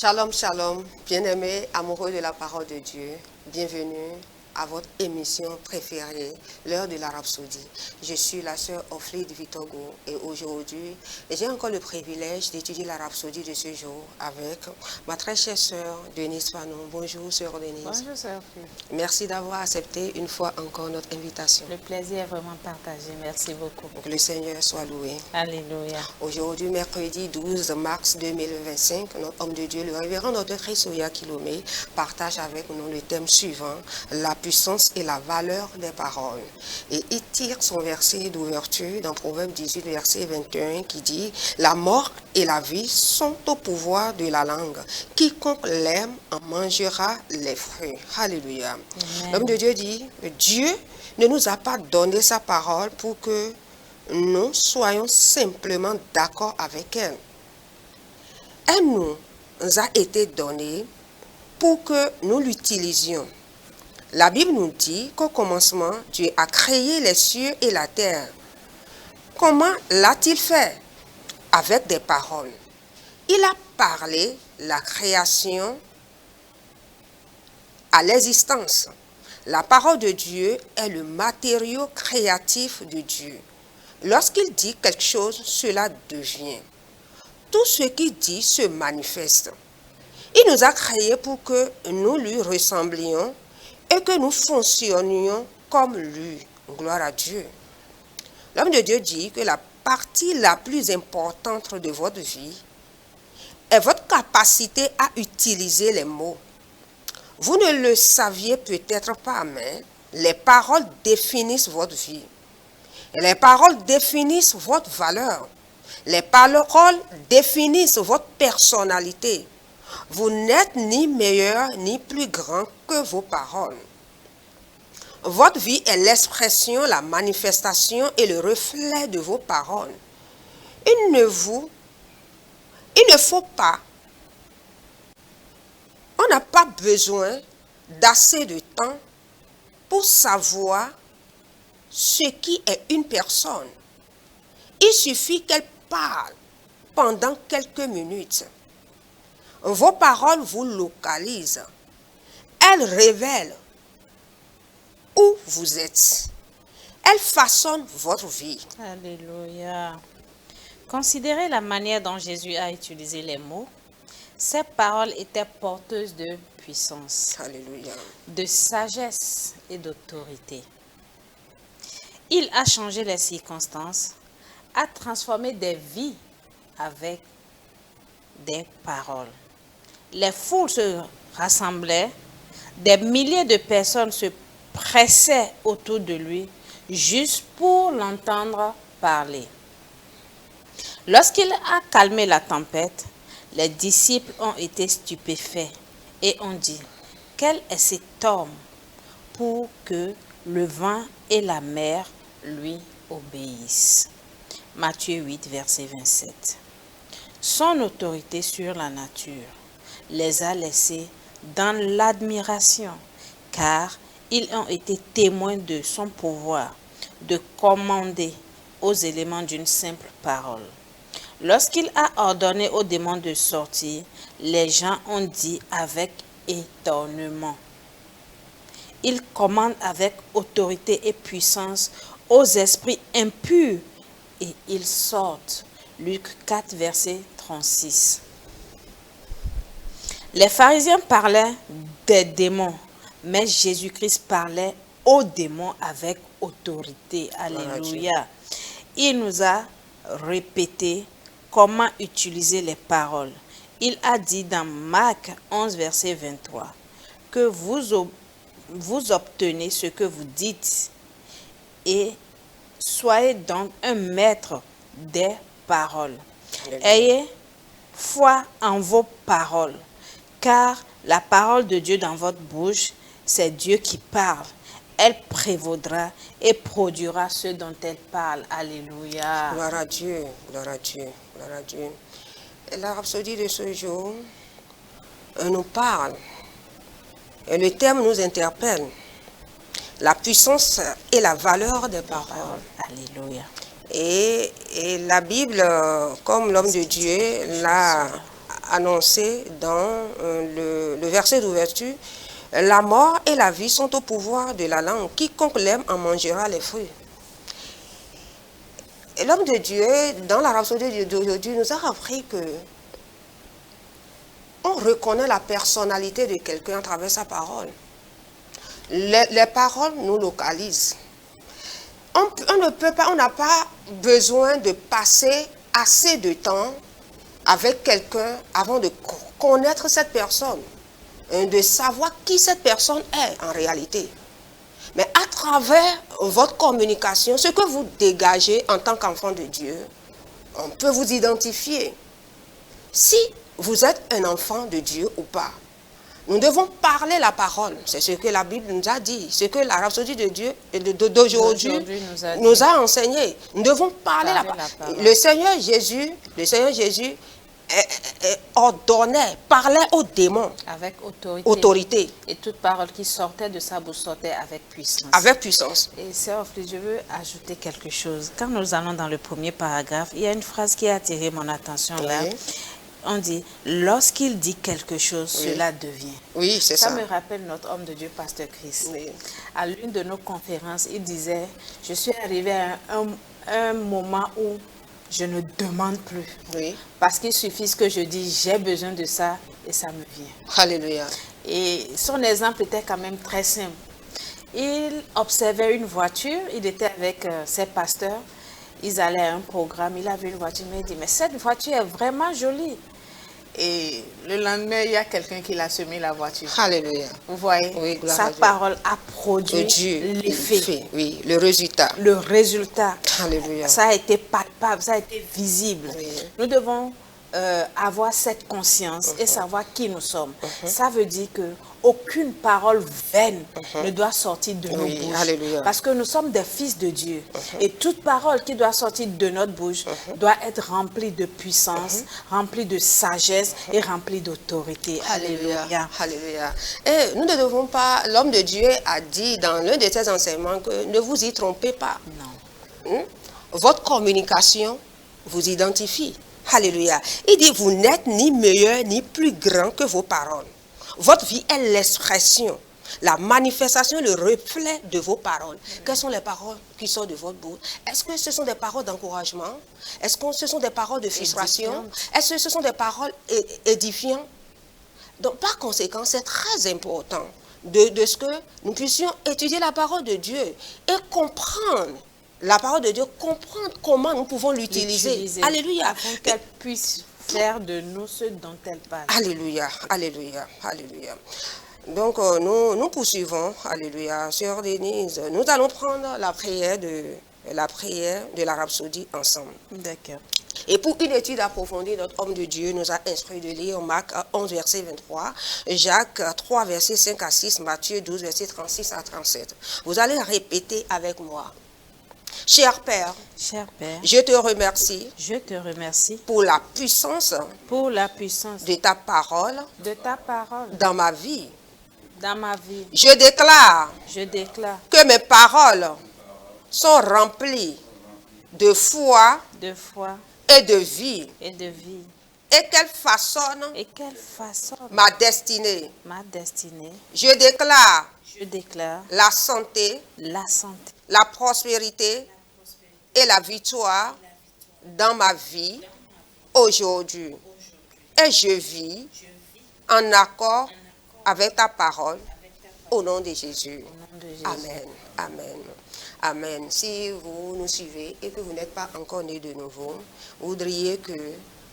Shalom, shalom, bien-aimés, amoureux de la parole de Dieu, bienvenue à votre émission préférée, l'heure de la Rhapsodie. Je suis la sœur Oflide Vitogo et aujourd'hui, j'ai encore le privilège d'étudier la Rhapsodie de ce jour avec ma très chère sœur Denise Fanon. Bonjour sœur Denise. Bonjour sœur Oflide. Merci d'avoir accepté une fois encore notre invitation. Le plaisir est vraiment partagé, merci beaucoup. Que le Seigneur soit loué. Alléluia. Aujourd'hui, mercredi 12 mars 2025, notre homme de Dieu, le révérend Dr. Chrisoya Kilomé, partage avec nous le thème suivant, la puissance et la valeur des paroles. Et il tire son verset d'ouverture dans Proverbe 18, verset 21, qui dit, la mort et la vie sont au pouvoir de la langue. Quiconque l'aime en mangera les fruits. Alléluia. L'homme de Dieu dit, Dieu ne nous a pas donné sa parole pour que nous soyons simplement d'accord avec elle. Elle nous a été donnée pour que nous l'utilisions. La Bible nous dit qu'au commencement, Dieu a créé les cieux et la terre. Comment l'a-t-il fait? Avec des paroles. Il a parlé la création à l'existence. La parole de Dieu est le matériau créatif de Dieu. Lorsqu'il dit quelque chose, cela devient. Tout ce qu'il dit se manifeste. Il nous a créés pour que nous lui ressemblions et que nous fonctionnions comme lui. Gloire à Dieu. L'homme de Dieu dit que la partie la plus importante de votre vie est votre capacité à utiliser les mots. Vous ne le saviez peut-être pas, mais les paroles définissent votre vie. Les paroles définissent votre valeur. Les paroles définissent votre personnalité. Vous n'êtes ni meilleur ni plus grand que vos paroles. Votre vie est l'expression, la manifestation et le reflet de vos paroles. Il ne faut pas, on n'a pas besoin d'assez de temps pour savoir ce qui est une personne. Il suffit qu'elle parle pendant quelques minutes. Vos paroles vous localisent. Elles révèlent où vous êtes. Elles façonnent votre vie. Alléluia. Considérez la manière dont Jésus a utilisé les mots. Ces paroles étaient porteuses de puissance, Alléluia. de sagesse et d'autorité. Il a changé les circonstances, a transformé des vies avec des paroles. Les foules se rassemblaient, des milliers de personnes se pressaient autour de lui juste pour l'entendre parler. Lorsqu'il a calmé la tempête, les disciples ont été stupéfaits et ont dit, quel est cet homme pour que le vent et la mer lui obéissent? Matthieu 8, verset 27. Son autorité sur la nature les a laissés dans l'admiration, car ils ont été témoins de son pouvoir de commander aux éléments d'une simple parole. Lorsqu'il a ordonné aux démons de sortir, les gens ont dit avec étonnement. Il commande avec autorité et puissance aux esprits impurs et ils sortent. Luc 4, verset 36. Les pharisiens parlaient des démons, mais Jésus-Christ parlait aux démons avec autorité. Alléluia. Il nous a répété comment utiliser les paroles. Il a dit dans Marc 11, verset 23, que vous obtenez ce que vous dites et soyez donc un maître des paroles. Ayez foi en vos paroles, car la parole de Dieu dans votre bouche, c'est Dieu qui parle. Elle prévaudra et produira ce dont elle parle. Alléluia. Gloire à Dieu, gloire à Dieu, gloire à Dieu. Et la rhapsodie de ce jour nous parle. Et le thème nous interpelle. La puissance et la valeur des paroles. Alléluia. Et la Bible, comme l'homme de Dieu l'a annoncé dans le verset d'ouverture, la mort et la vie sont au pouvoir de la langue. Quiconque l'aime en mangera les fruits. Et l'homme de Dieu, dans la rhapsodie d'aujourd'hui, nous a appris que on reconnaît la personnalité de quelqu'un à travers sa parole. Les paroles nous localisent. On ne peut pas, on n'a pas besoin de passer assez de temps avec quelqu'un avant de connaître cette personne, de savoir qui cette personne est en réalité. Mais à travers votre communication, ce que vous dégagez en tant qu'enfant de Dieu, on peut vous identifier. Si vous êtes un enfant de Dieu ou pas, nous devons parler la parole. C'est ce que la Bible nous a dit, ce que la rhapsodie de Dieu d'aujourd'hui nous a enseigné. Nous devons parler la parole. Le Seigneur Jésus ordonnait, parlait aux démons. Avec autorité. Et toute parole qui sortait de sa bouche sortait avec puissance. Avec puissance. Et sœur Ophélie, je veux ajouter quelque chose. Quand nous allons dans le premier paragraphe, il y a une phrase qui a attiré mon attention là. On dit, lorsqu'il dit quelque chose, cela devient. Oui, c'est ça. Ça me rappelle notre homme de Dieu, Pasteur Chris. Oui. À l'une de nos conférences, il disait, je suis arrivé à un moment où je ne demande plus. Oui. Parce qu'il suffit que je dis, j'ai besoin de ça, et ça me vient. Alléluia. Et son exemple était quand même très simple. Il observait une voiture, il était avec ses pasteurs. Ils allaient à un programme, il a vu une voiture, il m'a dit, mais cette voiture est vraiment jolie. Et le lendemain, il y a quelqu'un qui l'a semé la voiture. Alléluia. Vous voyez, oui, sa parole a produit l'effet. Oui, le résultat. Le résultat. Alléluia. Ça a été palpable, ça a été visible. Oui. Nous devons avoir cette conscience et savoir qui nous sommes. Ça veut dire que aucune parole vaine ne doit sortir de nos bouches. Alléluia. Parce que nous sommes des fils de Dieu. Et toute parole qui doit sortir de notre bouche doit être remplie de puissance, remplie de sagesse et remplie d'autorité. Alléluia. Alléluia. Et nous ne devons pas, l'homme de Dieu a dit dans l'un de ses enseignements que ne vous y trompez pas. Non. Votre communication vous identifie. Alléluia. Il dit, vous n'êtes ni meilleur ni plus grand que vos paroles. Votre vie est l'expression, la manifestation, le reflet de vos paroles. Quelles sont les paroles qui sortent de votre bouche? Est-ce que ce sont des paroles d'encouragement? Est-ce que ce sont des paroles de frustration? Est-ce que ce sont des paroles édifiantes? Donc, par conséquent, c'est très important de ce que nous puissions étudier la parole de Dieu et comprendre la parole de Dieu, comprendre comment nous pouvons l'utiliser. Alléluia. Afin qu'elle puisse faire de nous ce dont elle parle. Alléluia, alléluia, alléluia. Donc, nous poursuivons, alléluia, sœur Denise. Nous allons prendre la prière de la rhapsodie ensemble. D'accord. Et pour une étude approfondie, notre homme de Dieu nous a instruit de lire Marc 11, verset 23, Jacques 3, verset 5 à 6, Matthieu 12, verset 36 à 37. Vous allez répéter avec moi. Cher Père, je te remercie pour la puissance de ta parole dans ma vie. Je déclare que mes paroles sont remplies de foi et de vie et qu'elles façonnent ma destinée. Je déclare la santé, la prospérité et la victoire dans ma vie aujourd'hui. Et je vis en accord avec ta parole au nom de Jésus. Amen. Amen. Amen. Si vous nous suivez et que vous n'êtes pas encore né de nouveau, vous voudriez que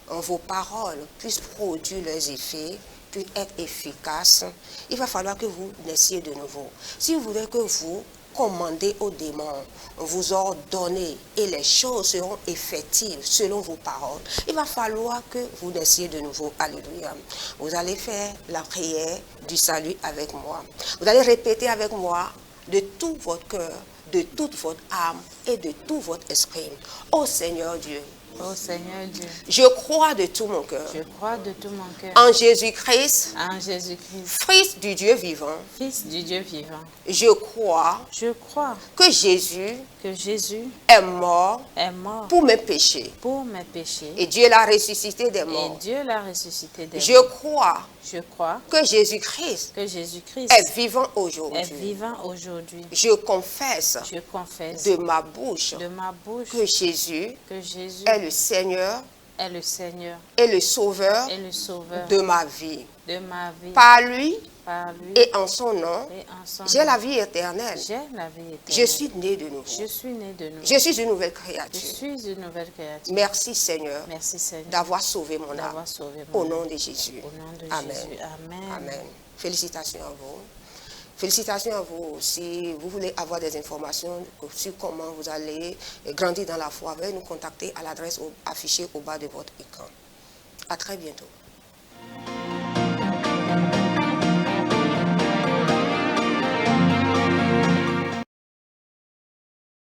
vos paroles puissent produire leurs effets, puissent être efficaces, il va falloir que vous naissiez de nouveau. Si vous voulez que vous commandez aux démons, vous ordonnez et les choses seront effectives selon vos paroles, il va falloir que vous naissiez de nouveau. Alléluia. Vous allez faire la prière du salut avec moi. Vous allez répéter avec moi de tout votre cœur, de toute votre âme et de tout votre esprit. Ô Seigneur Dieu, Ô Seigneur Dieu, Je crois de tout mon cœur je crois de tout mon cœur en Jésus-Christ, en Jésus-Christ, Fils du Dieu vivant. Fils du Dieu vivant. Je crois Je crois que Jésus que Jésus est mort est mort pour mes péchés pour mes péchés et Dieu l'a ressuscité des et morts. Dieu l'a ressuscité des Je morts. crois Je crois que Jésus-Christ que Jésus-Christ est vivant est aujourd'hui. vivant aujourd'hui. Je confesse Je confesse de ma bouche de ma bouche que Jésus que Jésus est le Seigneur est le Seigneur et le Sauveur et le Sauveur de ma vie. de ma vie. Par lui Par lui et en son nom, et en son j'ai nom, la vie éternelle. j'ai la vie éternelle. Je suis né de nouveau. Je suis né de nouveau. Je suis une nouvelle Je créature. suis une nouvelle créature. Merci Seigneur Merci Seigneur d'avoir sauvé mon âme. d'avoir sauvé mon Au âme. nom de Jésus. Au nom de Amen. Jésus. Amen. Amen. Félicitations à vous. Félicitations à vous. Si vous voulez avoir des informations sur comment vous allez grandir dans la foi, veuillez nous contacter à l'adresse affichée au bas de votre écran. À très bientôt.